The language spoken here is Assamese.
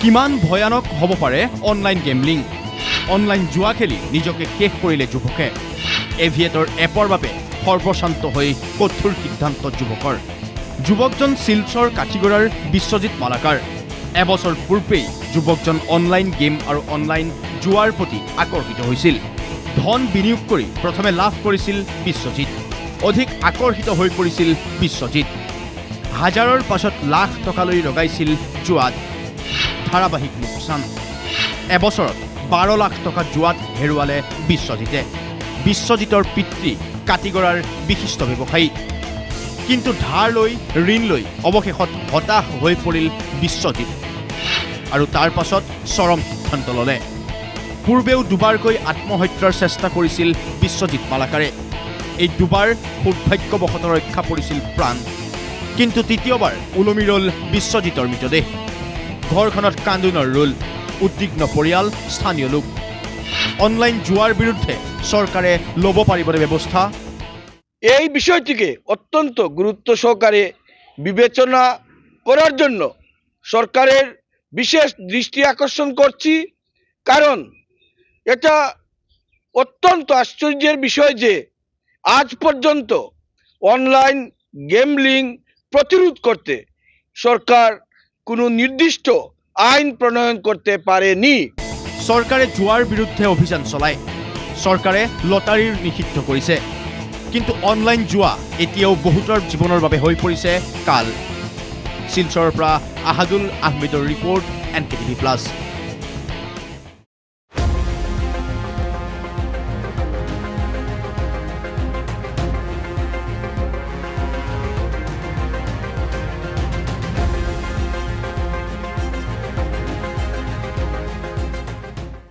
কিমান ভয়ানক হ'ব পাৰে অনলাইন গেমলিং। অনলাইন জুৱা খেলি নিজকে শেষ কৰিলে যুৱকে। এভিয়েটৰ এপৰ বাবে সৰ্বশান্ত হৈ কঠোৰ সিদ্ধান্ত যুৱকৰ। যুৱকজন শিলচৰ কাঠিগড়াৰ বিশ্বজিৎ মালাকাৰ। এবছৰ পূৰ্বেই যুৱকজন অনলাইন গেম আৰু অনলাইন জুৱাৰ প্ৰতি আকৰ্ষিত হৈছিল। ধন বিনিয়োগ কৰি প্ৰথমে লাভ কৰিছিল বিশ্বজিৎ। অধিক আকৰ্ষিত হৈ পৰিছিল বিশ্বজিৎ। হাজাৰৰ পাছত লাখ টকালৈ লগাইছিল জুৱাত। ধাৰাবাহিক লোকচান। এবছৰত 12 লাখ টকা জুৱাত হেৰুৱালে বিশ্বজিতে। বিশ্বজিতৰ পিতৃ কাটিগড়াৰ বিশিষ্ট ব্যৱসায়ী। কিন্তু ধাৰ লৈ ঋণ লৈ অৱশেষত হতাশ হৈ পৰিল বিশ্বজিৎ আৰু তাৰ পাছত চৰম সিদ্ধান্ত ল'লে। পূৰ্বেও দুবাৰকৈ আত্মহত্যাৰ চেষ্টা কৰিছিল বিশ্বজিৎ মালাকাৰে। এই দুবাৰ সৌভাগ্যবশতঃ ৰক্ষা পৰিছিল প্ৰাণ। কিন্তু তৃতীয়বাৰ ওলমি ৰ'ল বিশ্বজিতৰ মৃতদেহ। ঘৰখনত কান্দোনৰ ৰোল। উদ্বিগ্ন পৰিয়াল, স্থানীয় লোক। অনলাইন জুৱাৰ বিৰুদ্ধে চৰকাৰে ল'ব পাৰিবনে ব্যৱস্থা? এই বিষয়টিকে অত্যন্ত গুরুত্ব সহকারে বিবেচনা করার জন্য সরকারের বিশেষ দৃষ্টি আকর্ষণ করছি। কারণ এটা অত্যন্ত আশ্চর্যের বিষয় যে আজ পর্যন্ত অনলাইন গেমলিং প্রতিরোধ করতে সরকার কোনো নির্দিষ্ট আইন প্রণয়ন করতে পারেনি। চৰকাৰে জুৱাৰ বিৰুদ্ধে অভিযান চলায়। চৰকাৰে লটাৰীৰ নিষিদ্ধ কৰিছে। কিন্তু অনলাইন জুৱা এতিয়াও বহুতৰ জীৱনৰ বাবে হৈ পৰিছে কাল। শিলচৰৰ পৰা আহাদুল আহমেদৰ ৰিপৰ্ট, NKTV+।